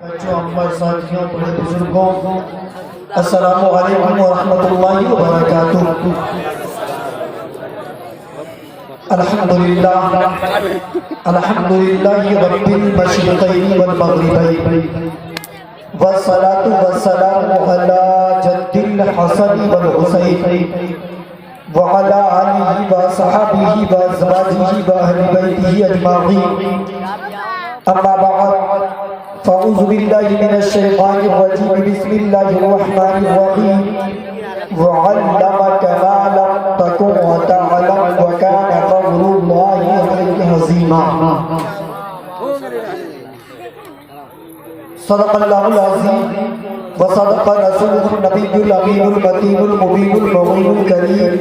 بچوں ہمارے ساتھیوں بڑے بزرگوں السلام علیکم ورحمۃ اللہ وبرکاتہ۔ الحمدللہ رب المشرقین والمغربین والصلاة والسلام علی جد الحسن والحسین وعلى آلہ وصحبہ وازواجہ واہل بیتہ اجمعین، اما بعد فاعوذ باللہ من الشیطان الرجیم، بسم اللہ الرحمن الرحیم، وعلمک ما لم تکن وتعلم وکان فضل اللہ علیک عظیما۔ صدق اللہ العظیم وصدق رسولہ النبی الامین المکین المبین المعین الکریم،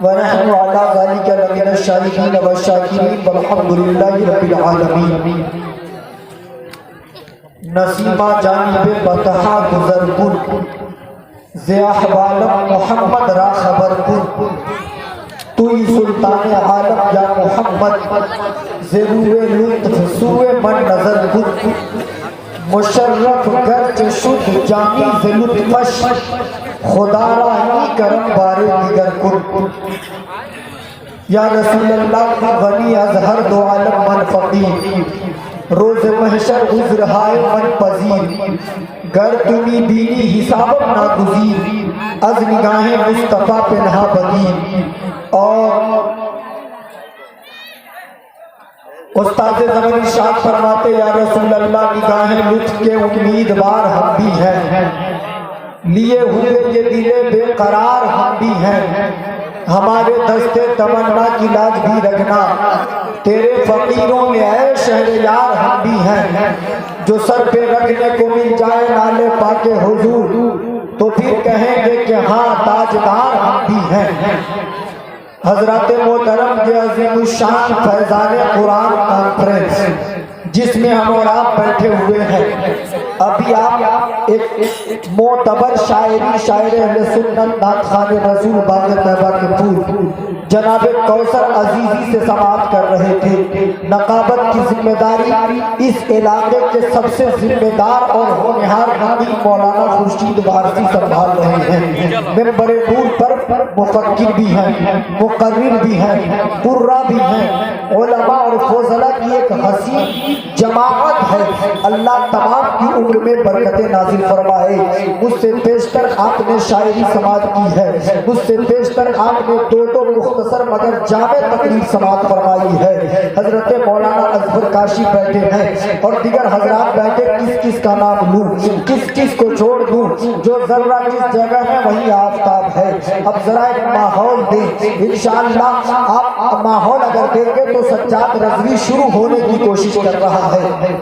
ونحن علی ذلک لمن الشاہدین والشاکرین والحمد للہ رب العالمین۔ نسیمہ جانب بطحا گزر کن، زی احوالم محمد را خبر کن، توی سلطان عالم یا محمد، زی روئے لطف سوئے من نظر کن، مشرف گرچ شد جامی زی لطفش، خدا را ہی کرم بارے دیگر کن۔ یا رسول اللہ غنی از ہر دو عالم من فقیر، روز محشر عذر ہائے من پذیر، گر تمی بینی حساب ناگزیر، از نگاہ مصطفیٰ پنہا بدیر۔ اور استاد زمین ارشاد فرماتے یا رسول اللہ نگاہ لطف کے امیدوار ہم بھی ہیں، لیے ہوئے یہ دل بے قرار ہم بھی ہیں، ہمارے دستے تمنا کی لاج بھی رکھنا، تیرے فقیروں میں اے شہر یار ہم بھی ہیں، جو سر پہ رکھنے کو مل جائے نالے پاک حضور، تو پھر کہیں گے کہ ہاں تاجدار ہم بھی ہیں۔ حضرات محترم کے عظیم الشان فیضان قرآن کانفرنس جس میں ہم اور آپ بیٹھے ہوئے ہیں، ابھی آپ ایک معتبر شاعر اہل سنت نعت خوان رسول باغ طیبہ کے پھول جناب کوثر عزیزی سے سماعت کر رہے تھے۔ نقابت کی ذمہ داری اس علاقے کے سب سے ذمہ دار اور ہونہار نبی مولانا خورشید وارثی سنبھال رہے ہیں۔ ممبر نور پر مفکر بھی ہیں، مقرر بھی ہیں، قرہ بھی ہیں، علماء اور فضلاء کی ایک حسین جماعت ہے۔ اللہ تمام کی عمر میں برکت نازل فرمائے۔ مجھ سے پیشتر آپ نے شاعری سماعت کی ہے، مجھ سے پیشتر آپ نے دو مختصر مگر جامع تقریر سماعت فرمائی ہے۔ حضرت مولانا اظفر کاشی بیٹھے ہیں اور دیگر حضرات بیٹھے، کس کس کا نام لوں، کس کس کو چھوڑ دوں، جو ذرہ جس جگہ ہے وہی آفتاب ہے۔ اب ذرا ایک ماحول دیں، انشاءاللہ آپ ماحول اگر دیں گے تو سجاد رضوی شروع ہونے کی کوشش کر رہا ہے۔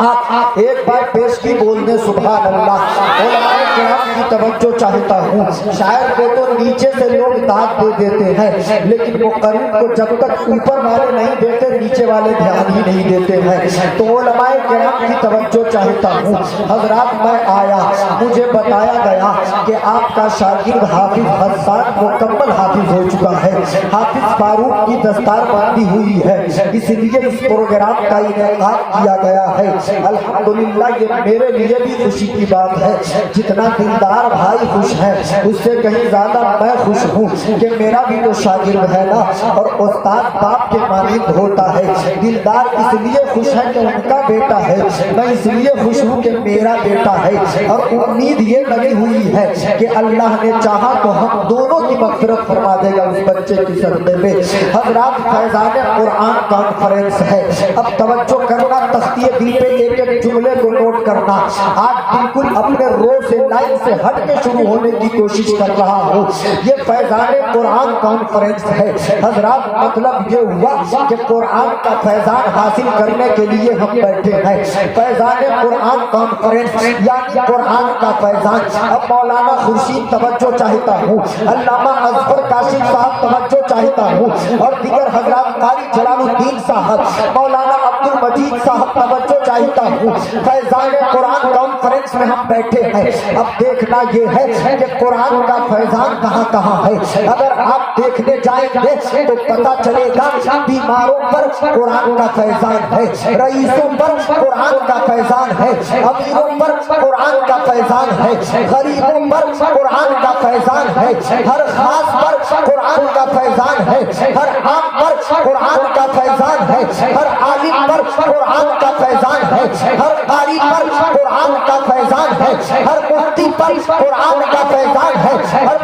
آپ ایک بار پیش کی بول دیں سبحان اللہ۔ علماء کرام کی توجہ چاہتا ہوں، شاعر کو تو نیچے سے لوگ داد دے دیتے ہیں، لیکن مقرر کو جب تک اوپر والے نہیں دیتے نیچے والے دھیان ہی نہیں دیتے ہیں۔ تو علماء کرام کی توجہ چاہتا ہوں۔ حضرات میں آیا، مجھے بتایا گیا کہ آپ کا شاگرد حافظ حسان مکمل حافظ ہو چکا ہے، حافظ فاروق کی دستار بندی ہوئی ہے، اس لیے اس پروگرام کا انعقاد کیا گیا ہے۔ الحمدللہ یہ میرے لیے بھی خوشی کی بات ہے، جتنا دلدار بھائی خوش ہے اس سے کہیں زیادہ میں خوش ہوں کہ میرا بھی تو شاگرد ہے نا، اور استاد باپ کے مانند ہوتا ہے۔ دلدار اس لیے خوش ہے کہ ان کا بیٹا ہے، میں اس لیے خوش ہوں کہ میرا بیٹا ہے، اور امید یہ لگی ہوئی ہے کہ اللہ نے چاہا تو ہم دونوں کی مغفرت فرما دے گا اس بچے کی صدقے میں۔ حضرات فیضان قرآن کانفرنس ہے، اب توجہ کرنا، تختی دل پہ ایک ایک جملے کو نوٹ کرنا۔ آج بالکل اپنے رو سے لائن سے ہٹ کے شروع ہونے کی کوشش کر رہا ہوں۔ یہ فیضان قرآن کانفرنس ہے۔ حضرات مطلب یہ ہوا کہ قرآن کا فیضان حاصل کرنے کے لیے ہم بیٹھے ہیں۔ فیضان قرآن کانفرنس یعنی قرآن کا فیضان۔ اب مولانا خورشید توجہ چاہتا ہوں، علامہ اظفر کاشی صاحب توجہ چاہتا ہوں اور دیگر حضرات قاری جلال الدین صاحب، مولانا عبد المجید صاحب توجہ چاہتا ہوں۔ فیضان قرآن کانفرنس میں ہم بیٹھے ہیں، اب دیکھنا یہ ہے کہ قرآن کا فیضان کہاں کہاں ہے۔ اگر آپ دیکھنے جائیں گے تو پتہ چلے گا بیماروں پر قرآن کا فیضان ہے، رئیسوں پر قرآن کا فیضان ہے، امیروں پر قرآن کا فیضان ہے، غریبوں پر قرآن کا فیضان ہے، ہر خاص پر قرآن کا فیضان ہے، ہر عام پر قرآن کا فیضان ہے، ہر عالم پر قرآن کا فیضان ہے، ہر قاری پر قرآن کا فیضان ہے، ہر مفتی پر قرآن کا فیضان ہے، ہر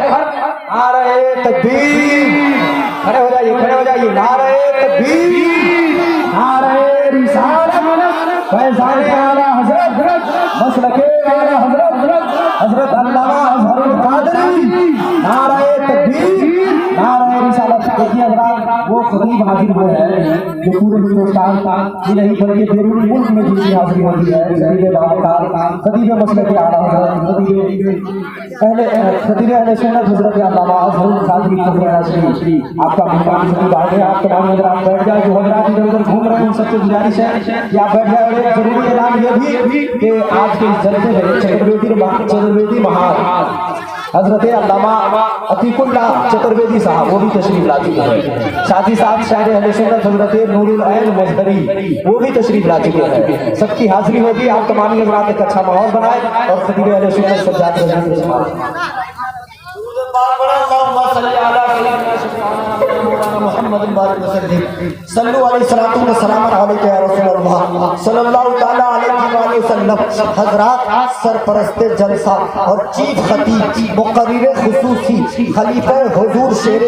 نعرہ تکبیر، کھڑے ہو جائیے، کھڑے ہو جائیے، نعرہ تکبیر، نعرہ رسالت، فیضان اعلیٰ حضرت مسلک اعلیٰ حضرت علامہ اظہر القادری، نعرہ تکبیر، نعرہ رسالت۔ دیکھیے حضرات، وہ خطیب حاضر ہوئے ہیں جو پورے ہندوستان کا ہی نہیں بلکہ بیرون ملک میں جن کی حاضری ہوتی ہے، خطیب باوقار، خطیب مسلک اعلیٰ حضرت، خطیب اہل سنت حضرت علامہ اظہر القادری شریف۔ آپ کا مہمان خطیب آ گیا، آپ تمام حضرات بیٹھ جائیں، جو حضرات ادھر ادھر گھوم رہے ہیں ان سب سے گزارش ہے کہ آپ بیٹھ جائیں۔ اور ایک ضروری اعلان یہ بھی کہ آج کے اس جلسے میں چترویدی مہار حضرت علامہ عتیق اللہ چترویدی صاحب وہ بھی تشریف لا چکے ہیں، ساتھ ہی ساتھ شاعر اہل سنت حضرت نور العین مظہری وہ بھی تشریف لا چکے ہیں، سب کی حاضری ہوگی۔ آپ تمام حضرات ایک اچھا ماحول بنائیں اور خطیب اہل سنت سجاد رضوی کے ساتھ محمد بارک وسلم صلو علیہ الصلوۃ والسلام علیک یا رسول اللہ صلی اللہ تعالی علیہ وآلہ وسلم۔ حضرات، سرپرست جلسہ اور چیف خطیب مقرر خصوصی خلیفہ حضور شیر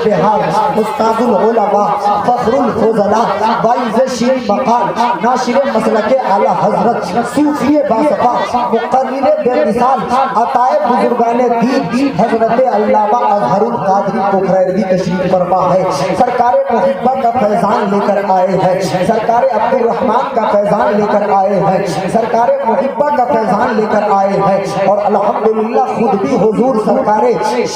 بہار استاد العلماء فخر الفضلاء باعث شیر مقام ناشر مسلک اعلیٰ حضرت صوفی باصفا مقرر بے مثال عطائے بزرگان دین حضرت علامہ اظہر القادری کوکھرائردی تشریف فرما ہے۔ سرکار محبہ کا فیضان لے کر آئے ہیں، سرکار عبد الرحمن کا فیضان لے کر آئے ہیں، سرکار محبہ کا فیضان لے کر آئے ہیں، اور الحمدللہ خود بھی حضور سرکار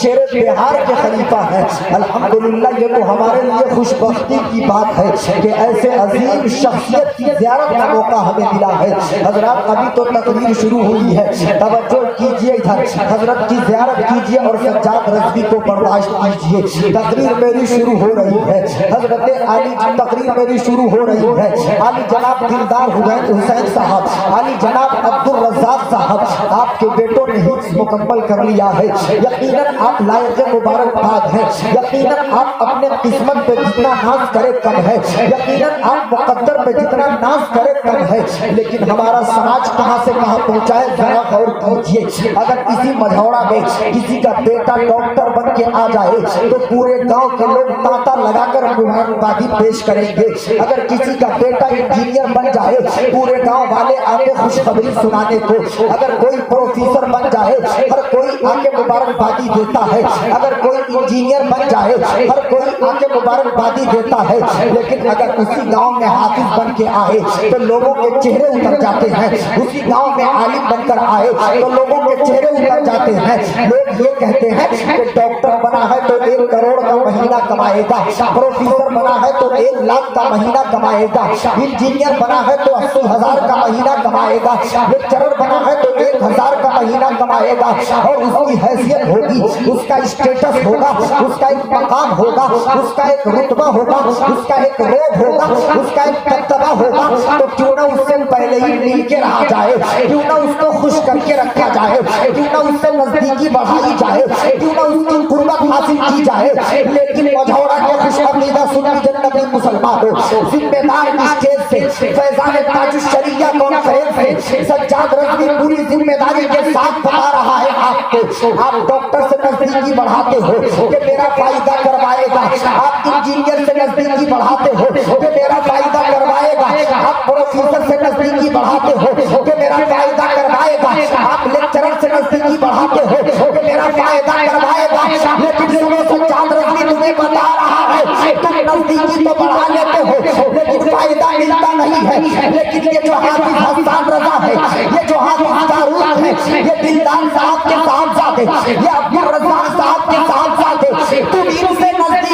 شیر بہار کے خلیفہ ہیں۔ الحمدللہ یہ تو ہمارے لیے خوش بختی کی بات ہے کہ ایسے عظیم شخصیت کی زیارت کا موقع ہمیں ملا ہے۔ حضرات، ابھی تو تقریر شروع ہوئی ہے، توجہ کیجئے، ادھر حضرت کی زیارت کیجئے اور سجاد رضوی کو برداشت کیجئے۔ تقریر میری شروع ہو رہی ہے، حضرت علی تقریر میری شروع ہو رہی ہے۔ علی جناب دلدار حسین صاحب، علی جناب عبد الرزاق صاحب، آپ کے بیٹوں نے حفظ مکمل کر لیا ہے، یقیناً آپ لائق مبارکباد ہیں، یقیناً آپ اپنے قسمت پہ جتنا ناز کرے کم ہے، یقیناً آپ مقدر پہ جتنا ناز کرے کم ہے، لیکن ہمارا سماج کہاں سے کہاں پہنچا ہے ذرا غور کیجیے۔ اگر کسی مجھوڑا میں کسی کا بیٹا ڈاکٹر بن کے آ جائے تو پورے گاؤں کے لوگ تانتا لگا کر مبارکبادی پیش کریں گے، اگر کسی کا بیٹا انجینئر بن جائے پورے گاؤں والے آگے خوشخبری سنانے کو، اگر کوئی پروفیسر بن جائے ہر کوئی آگے مبارکبادی دیتا ہے، اگر کوئی انجینئر بن جائے ہر کوئی آگے مبارکبادی دیتا ہے، لیکن اگر اسی گاؤں میں حافظ بن کے آئے تو لوگوں کے چہرے اتر جاتے ہیں، اسی گاؤں میں عالم بن کر آئے تو لوگوں کے چہرے اتر جاتے ہیں۔ لوگ یہ کہتے ہیں کہ ڈاکٹر بنا ہے تو 1 کروڑ کا مہینہ کمائے گا، پروفیسر بنا ہے تو 1 لاکھ کا مہینہ کمائے گا، انجینئر بنا ہے تو 80,000 کا مہینہ کمائے گا، لیکچرر بنا ہے تو 1,000 کا مہینہ کمائے گا، اور اس کی حیثیت ہوگی، اس کا اسٹیٹس ہوگا، اس کا ایک مقام ہوگا، اس کا ایک رتبہ ہوگا، اس کا ایک روب ہوگا، اس کا ایک مرتبہ ہوگا، تو کیوں نہ اس سے پہلے ہی مل کے رہا جائے، کیوں نہ اس کو خوش کر کے رکھا جائے، کیوں نہ اس سے نزدیکی بڑھائی جائے، کیوں نہ اس کی قربت حاصل کی جائے۔ لیکن مجھوڑا کے خوش عقیدہ سنی جنتی مسلمانوں، ذمہ دار اسٹیج سے فیضان تاج الشریعہ کانفرنس سے سجاد رضوی پوری ذمہ داری کے ساتھ بتا رہا ہے آپ کو، آپ ڈاکٹر سے نزدیکی بڑھاتے ہو کہ میرا فائدہ کروائے گا، آپ انجینئر سے نزدیکی بڑھاتے ہو کہ میرا فائدہ کروائے گا، آپ پروفیسر سے نزدیکی بڑھاتے ہو کہ میرا فائدہ کروائے گا، آپ لیکچرر سے نزدیکی بڑھاتے ہو کہ میرا فائدہ کروائے گا، لیکن سنو سجاد رضوی تمہیں بتا رہا ہے تم نزدیکی تو بڑھا لیتے ہو لیکن فائدہ ملتا نہیں ہے۔ لیکن یہ جو حافظ حسان رضا ہے، یہ جو حافظ فاروق ہے، یہ دلدار صاحب کے صاحبزادے، یہ عبد الرزاق صاحب کے صاحبزادے، تم ان سے نزدیک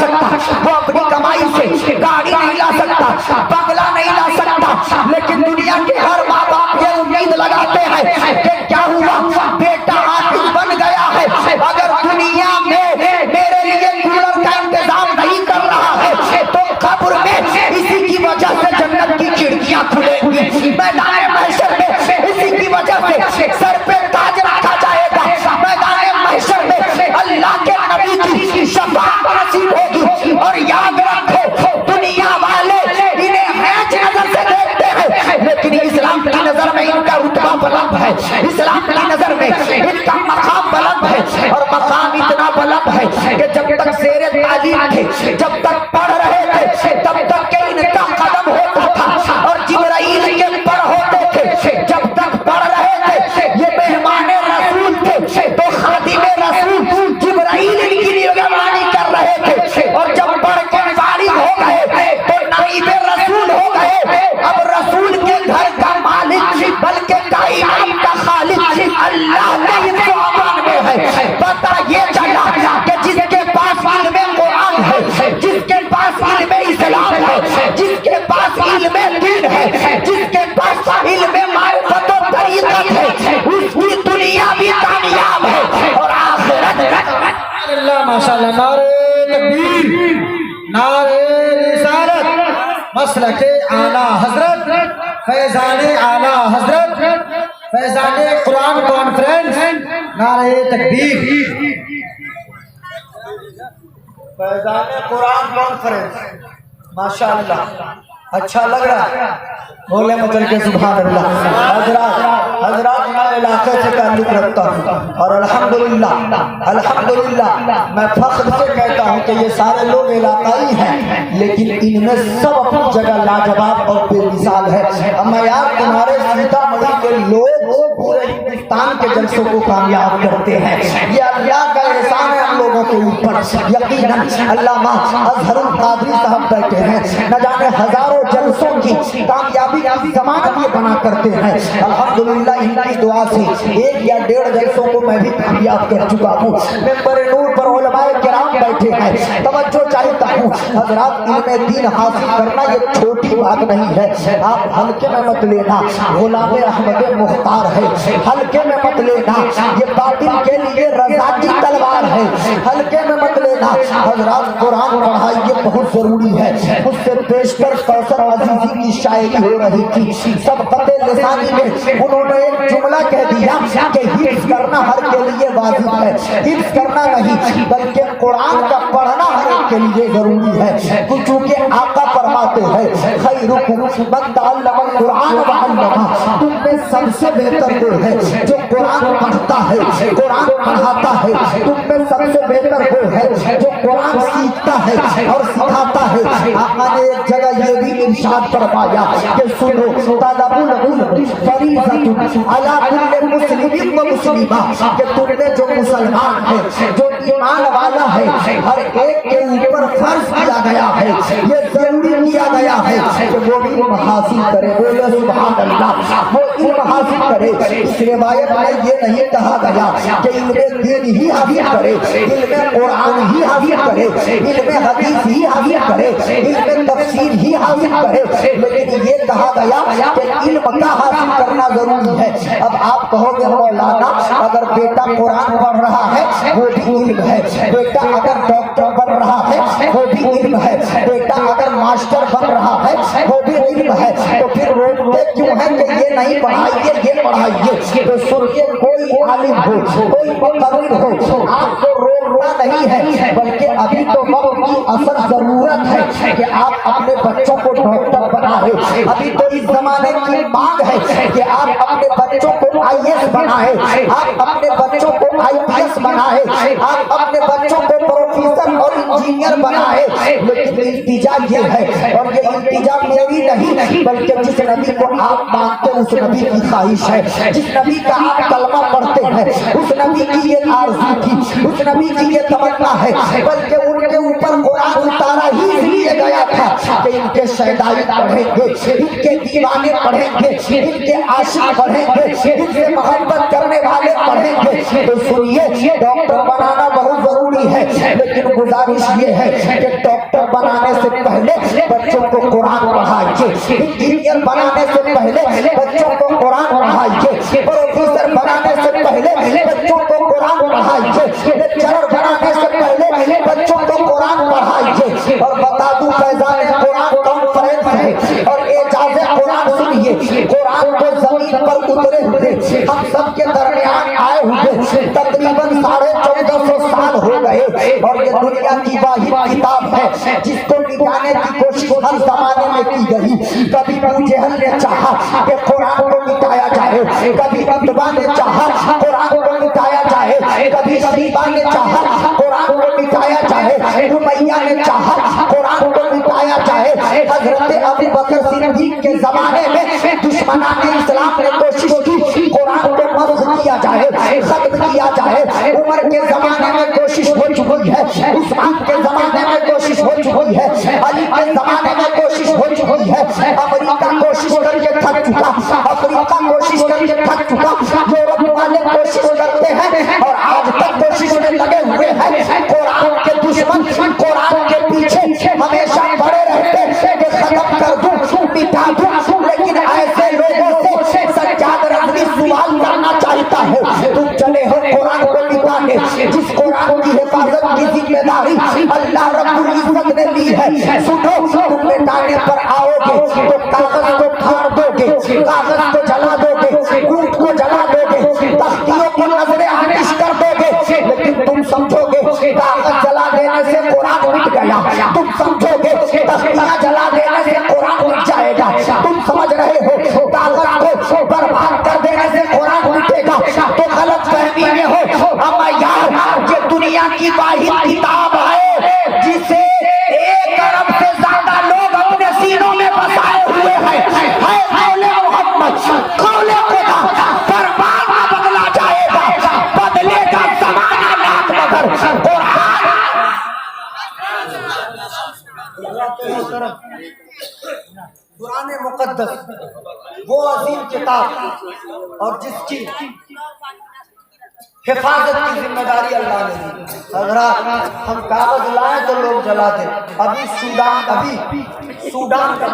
سکتا، وہ اپنی کمائی سے گاڑی نہیں لا سکتا، بنگلہ نہیں لا سکتا، لیکن دنیا کے ہر ماں باپ یہ امید لگاتے ہیں کہ کیا ہوا بیٹا حافظ بن گیا ہے، اگر دنیا میں میرے لیے کولر کا انتظام نہیں کر رہا ہے تو قبر میں اسی کی وجہ سے جنت کی کھڑکیاں کھلیں گی، میدان محشر میں اسی کی وجہ سے سر پہ تاج رکھا جائے گا، میدان محشر میں اللہ کے نبی کی شفاعت نصیب ہوگی۔ اور یاد رکھو دنیا والے انہیں ہیچ نظر سے دیکھتے ہیں، لیکن اسلام کی نظر میں ان کا رتبہ بلند ہے، اسلام کی نظر میں ان کا مقام بلند ہے، اور مقام اتنا بلند ہے کہ جب تک زیر تعلیم تھے، جب تک پڑھ رہے تھے، تب تک کہ ان کا قدم ہوتا تھا اور جبرائیل کے پر ہوتے تھے، جب تک پڑھ رہے تھے یہ مہمان رسول تھے تو خادم رسول جبرائیل ان کی نگرانی کر رہے تھے، اور جب پڑھ کے فارغ ہو گئے تو نائب رسول ہو گئے، اب رسول کے گھر کا مالک بلکہ کائنات کا خالق اللہ نہیں تو امان میں ہے۔ پتہ یہ چلا کہ جس کے پاس علم قرآن ہے، جس کے پاس علم اسلام ہے، جس کے پاس علم دین ہے، جس کے پاس علم معرفت و طریقت ہے، اس کی دنیا بھی کامیاب ہے اور آخرت اللہ ماشاءاللہ، نعرہ تکبیر، نعرہ رسالت، مسلک اعلیٰ حضرت فیضان اعلیٰ حضرت فیضان قرآن کانفرنس، نعرہ تکبیر، فیضان قرآن کانفرنس، ماشاءاللہ اچھا لگ رہا ہے، بولے مچل کے سبحان اللہ۔ حضرات میں علاقے سے تعلق رکھتا ہوں اور الحمدللہ میں فخر سے کہتا ہوں کہ یہ سارے لوگ علاقائی ہیں، لیکن ان میں سب اپنی جگہ لاجواب اور بے مثال ہے۔ اما یار تمہارے سیتامڑھی کے لوگ پورے ہندوستان کے جلسوں کو کامیاب کرتے ہیں، یہ اللہ کا احسان ہے ہم لوگوں کے اوپر۔ یقیناً علامہ اظہر القادری صاحب بیٹھے ہیں، نہ جانے ہزاروں جلسوں کی کامیابی کی ضمانت یہ بنا کرتے ہیں۔ الحمدللہ ان کی دعا سے 1 یا 1.5 جلسوں کو میں بھی کامیاب کر چکا ہوں۔ ممبر نور پر علماء کرام بیٹھے ہیں، توجہ چاہتا ہوں حضرات، علم دین حاصل کرنا یہ چھوٹی بات نہیں ہے، آپ ہلکے میں مت لینا۔ غلام احمد مختار ہے، ہلکے میں مت لینا، یہ باطل کے لیے رضا کی تلوار ہے، ہلکے میں مت لینا۔ حضرات قرآن پڑھائی یہ بہت ضروری ہے۔ مجھ سے پیشتر کوثر عزیزی کی شاعری ہو رہی تھی، سبقت لسانی میں انہوں نے ایک جملہ کہہ دیا کہ حفظ کرنا ہر کے لیے واجب ہے، حفظ کرنا نہیں بلکہ قرآن کا پڑھنا ہر ایک کے لیے ضروری ہے، چونکہ آقا فرماتے ہیں خیرکم من تعلم القرآن وعلمہ، تم میں سب سے بہتر وہ ہے جو قرآن پڑھتا ہے، قرآن پڑھاتا ہے، تم میں سب سے بہتر وہ ہے جو قرآن سیکھتا ہے اور سکھاتا ہے۔ آقا نے ایک جگہ یہ بھی ارشاد فرمایا کہ سنو طلب العلم فریضۃ علی کل مسلم و مسلمہ، کہ تم نے جو مسلمان ہے، جو ایمان والا ہے، ہر ایک کے اوپر فرض کیا گیا ہے، یہ ضروری کیا گیا ہے کہ وہ علم حاصل کرے، بولے سبحان اللہ، وہ علم حاصل کرے۔ اس روایت میں یہ نہیں کہا گیا کہ علم دین ہی حاصل کرے، علم قرآن ہی حاصل کرے، علم حدیث ہی حاصل کرے، علم تفسیر ہی حاصل کرے، لیکن یہ کہا گیا کہ علم کا حاصل کرنا ضروری ہے۔ اب آپ کہو گے مولانا اگر بیٹا قرآن پڑھ رہا ہے وہ بھی علم ہے، بیٹا اگر ڈاکٹر بن رہا ہے وہ بھی علم ہے، بیٹا اگر ماسٹر بن رہا ہے وہ بھی علم ہے، تو پھر روکتے کیوں ہیں کہ یہ نہیں پڑھائیے یہ پڑھائیے؟ تو سنیے، کوئی عالم ہو، کوئی مقرر ہو، آپ کو روکنا نہیں ہے، بلکہ ابھی تو وقت کی اصل ضرورت ہے کہ آپ اپنے بچوں کو ڈاکٹر بنائے۔ ابھی تو اس زمانے کی مانگ ہے کہ آپ اپنے بچوں کو IAS بنائے، آپ اپنے بچوں کو IPS بنائے، آپ اپنے بچوں کو پروفیسر اور انجینئر بنائے۔ لیکن التجا یہ ہے، اور یہ التجا میری نہیں بلکہ جس نبی کو آپ مانتے اس نبی کی خواہش ہے، جس نبی کا آپ کلمہ پڑھتے ہیں اس نبی کی یہ آرزو تھی، اس نبی کی یہ تمنا ہے، بلکہ ان کے اوپر قرآن اتارا ہی اس لیے گیا تھا کہ ان کے شیدائی پڑھیں گے، ان کے دیوانے پڑھیں گے، ان کے عاشق پڑھیں گے، ان سے محبت کرنے والے پڑھیں گے۔ تو سنیے، ڈاکٹر بنانا بہت ضروری ہے، لیکن گزارش یہ ہے کہ ڈاکٹر بنانے سے پہلے بچوں کو قرآن پڑھائیے، انجینئر بنانے سے پہلے بچوں کو قرآن پڑھائیے، پروفیسر بنانے سے پہلے بچوں کو قرآن پڑھائیے، لیکچرر بنانے سے پہلے بچوں کو قرآن پڑھائیے۔ اور بتا دوں فیضان قرآن کانفرنس ہے اور اعجاز قرآن سنیے، قرآن کو زمین پر اترے ہوئے ہم سب کے درمیان آئے ہوئے تقریباً 1450 سال ہو گئے، اور یہ دنیا کی واحد کتاب ہے جس کو مٹانے کی کوشش ہر زمانے میں کی گئی۔ کبھی ابو جہل نے چاہا کہ قرآن کو مٹایا جائے، کبھی عتبہ نے چاہا قرآن کو مٹایا جائے، کبھی شیبہ نے چاہا قرآن کو مٹایا جائے، امیہ نے چاہا قرآن کو مٹایا جائے۔ حضرت ابو بکر صدیق کے زمانے میں دشمنان اسلام نے کوشش کی قرآن کو مسخ کیا جائے، ختم کیا جائے۔ عمر کے زمانے میں کوشش ہو چکی ہے، عثمان کے زمانے میں کوشش ہو چکی ہے، علی کے زمانے میں کوشش ہو چکی ہے۔ امریکہ کوشش کر کے تھک چکا، افریقہ کوشش کر کے تھک چکا، یورپ والے کوشش کرتے ہیں اور آج تک کوشش میں لگے ہوئے ہیں۔ قرآن کے دشمن قرآن کے پیچھے ہمیشہ پڑے رہتے ہیں کہ ختم کر دوں، مٹا دوں، لیکن ایسے لوگوں سے سجاد رضوی سوال کرنا چاہتا ہے، تم چلے ہو قرآن کو مٹانے، جس قرآن کی حفاظت کی ذمہ داری اللہ رب العزت نے لی ہے۔ سنو، تم مٹانے پر آؤ گے تو کاغذ کو پھاڑ دو گے، کاغذ کو جلا دو گے، اونٹ کو جلا دو گے، تختیوں کو نظر آتش کر دو گے، لیکن تم سمجھو گے کاغذ جلا دینے سے قرآن مٹ گیا، تم سمجھو گے تختیاں جلا دینے سے قرآن مٹ جائے گا، تم سمجھ رہے ہو کاغذ کو برباد کر دینے سے قرآن مٹے گا، تو غلط فہمی میں ہو۔ اما یار، یہ دنیا کی واحد کتاب ہے جسے 1 ارب سے زیادہ لوگ اپنے سینوں میں بسائے ہوئے ہیں۔ ہے قول محمد، قول خدا، فرمان بدلا جائے گا، بدلے گا زمانہ نات مگر قرآن۔ قرآن مقدس وہ عظیم کتاب اور جس کی حفاظت کی ذمہ داری اللہ نے دی۔ حضرات، ہم کاغذ لائیں تو لوگ جلا دیں۔ ابھی سوڈان کا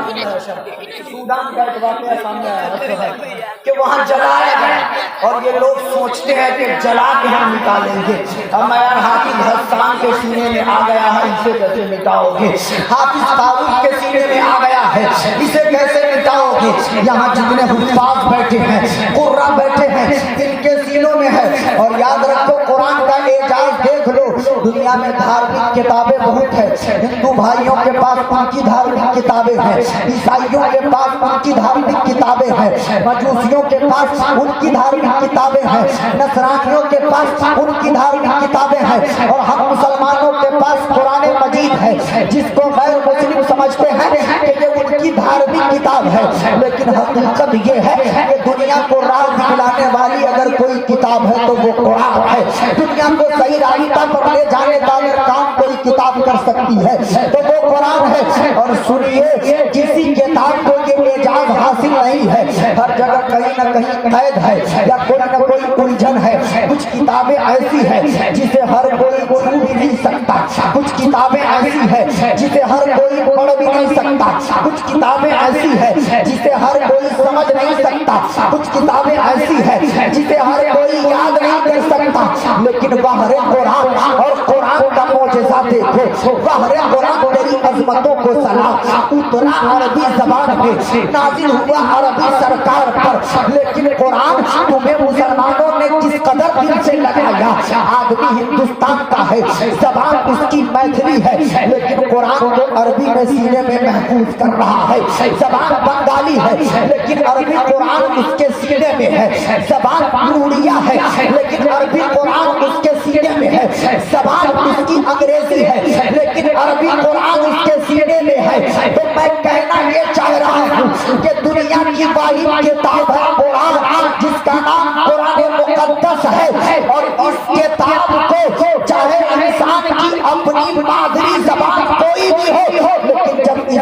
سوڈان کا ایک واقعہ سامنے آیا ہے کہ وہاں جلایا گیا اور یہ لوگ سوچتے ہیں کہ جلا کے ہم نکالیں گے۔ اب یار حافظ حسان کے سینے میں آ گیا ہے، اسے کیسے مٹاؤ گے؟ حافظ فاروق کے سینے میں آ گیا ہے، اسے کیسے مٹاؤ گے؟ یہاں جتنے حفاظ بیٹھے ہیں، قرہ بیٹھے ہیں، ان کے سینوں میں ہے۔ اور یاد رکھو، قرآن کا اعجاز دیکھ لو، دنیا میں دھارمک کتابیں بہت ہیں، ہندو بھائیوں کے پاس ان کی دھارمک کتابیں ہیں، عیسائیوں کے پاس ان کی دھارمک کتابیں ہیں، مجوسیوں کے پاس ان کی دھارمک کتابیں ہیں، نصرانیوں کے پاس ان کی دھارمک کتابیں ہیں، اور ہم مسلمانوں کے پاس قرآن مجید ہے جس کو غیر مسلم سمجھتے ہیں کہ یہ ان کی دھارمک کتاب ہے، لیکن حقیقت یہ ہے کہ دنیا کو راہ دکھلانے والی اگر کوئی کتاب ہے تو وہ قرآن ہے۔ دنیا کو صحیح راستہ پر لے جانے کا اگر کام کوئی کتاب کر سکتی ہے تو وہ قرآن ہے۔ اور سنیے، کسی کتاب کو یہ اعجاز حاصل نہیں ہے، ہر جگہ کہیں نہ کہیں قید ہے یا کوئی نہ کوئی الجھن ہے۔ کچھ کتابیں ایسی ہیں جسے ہر کوئی چھو بھی نہیں سکتا، کچھ کتابیں ایسی ہیں جسے ہر کوئی پڑھ بھی نہیں سکتا، کچھ کتابیں ایسی ہیں جسے ہر کوئی سمجھ نہیں سکتا، کچھ کتابیں ایسی ہیں جسے ہر کوئی یاد نہیں کر سکتا، لیکن بحر قرآن اور قرآن کا معجزہ دیکھو۔ بحر قرآن تیری عظمتوں کو سلام، اترا عربی زبان میں، نازل ہوا عربی سرکار پر، لیکن قرآن تمہیں مسلمانوں نے کس قدر دل سے لگایا۔ آدمی ہندوستان کا ہے، زبان اس کی میتھلی ہے، لیکن قرآن کو عربی میں سینے میں محفوظ کر رہا ہے۔ زبان بنگالی ہے لیکن عربی قرآن اس کے سینے میں ہے۔ زبان اڑیا ہے لیکن عربی قرآن اس کے سینے میں ہے۔ زبان اس کی انگریزی ہے لیکن عربی قرآن اس کے سینے میں ہے۔ تو میں کہنا یہ چاہ رہا ہوں کہ دنیا کی واحد کتاب ہے قرآن، جس کا نام قرآن مقدس ہے، اور اس کتاب کو چاہے انسان کی اپنی مادری زبان کوئی بھی ہو، لیکن جب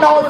9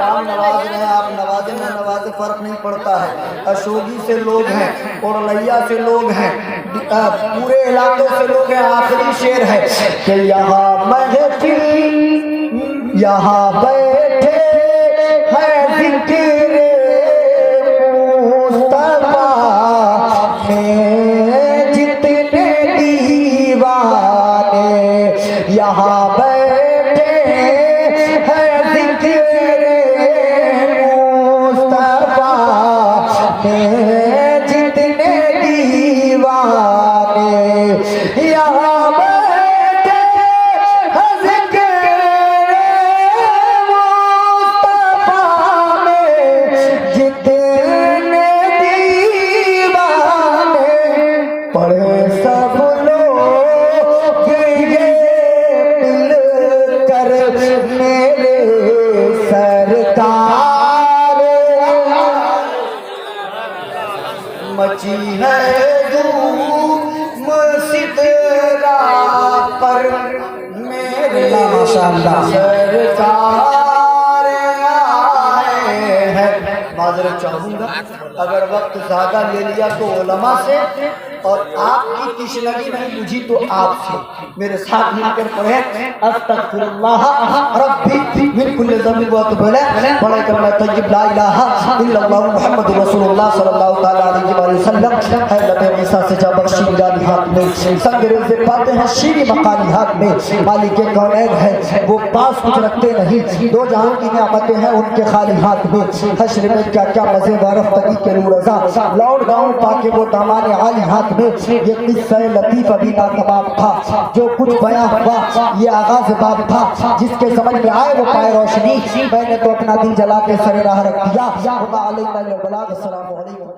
کرام نواز رہے ہیں، آپ نوازے میں نوازے فرق نہیں پڑتا ہے۔ اشوگی سے لوگ ہیں اور لیا سے لوگ ہیں، پورے علاقے سے لوگ ہیں۔ آخری شعر ہے کہ یہاں محفل یہاں بیٹھے ہے ذکر مصطفیٰ میں جتنے دیوانے، یہاں بیٹھے ہے ذکر مصطفیٰ میں جتنے دیوانے، یہاں بیٹھے ہے ذکر مصطفیٰ میں جتنے دیوانے، پڑھے سب لوگ یہ مل کر میرے سرکار، مچی ہے دھوم سدرا پر میرے ماشاء اللہ۔ سرکار آئے ہیں۔ معذرت چاہوں گا اگر وقت زیادہ لے لیا تو علماء سے، اور آپ کی تشنگی نہیں بجھی تو آپ سے۔ میرے ساتھ مل کر پڑھیں استغفر اللہ ربی من کل ذنب واتوب الیہ، پڑھیں کلمہ طیب لا الہ الا اللہ محمد رسول اللہ صلی اللہ تعالی علیہ وآلہ وسلم۔ اے لب عیسیٰ سے جا بخشی گالی ہاتھ میں، سنگ رز پاتے ہیں شیریں مقالی ہاتھ میں، مالک کونین ہے وہ پاس کچھ رکھتے نہیں، دو جہاں کی نعمتیں ہیں ان کے خالی ہاتھ میں۔ حشر میں کیا کیا مزے رفتگی کے نور رضا، لوٹ گاؤں پاکے وہ دامان عالی ہاتھ میں۔ یہ قصہ لطیف ابھی ناتمام تھا، جو کچھ بیاں ہوا یہ آغاز باب تھا، جس کے سمجھ میں آئے وہ پائے روشنی، میں نے تو اپنا دل جلا کے سر راہ رکھ دیا۔ وما علینا الا البلاغ۔ السلام علیکم۔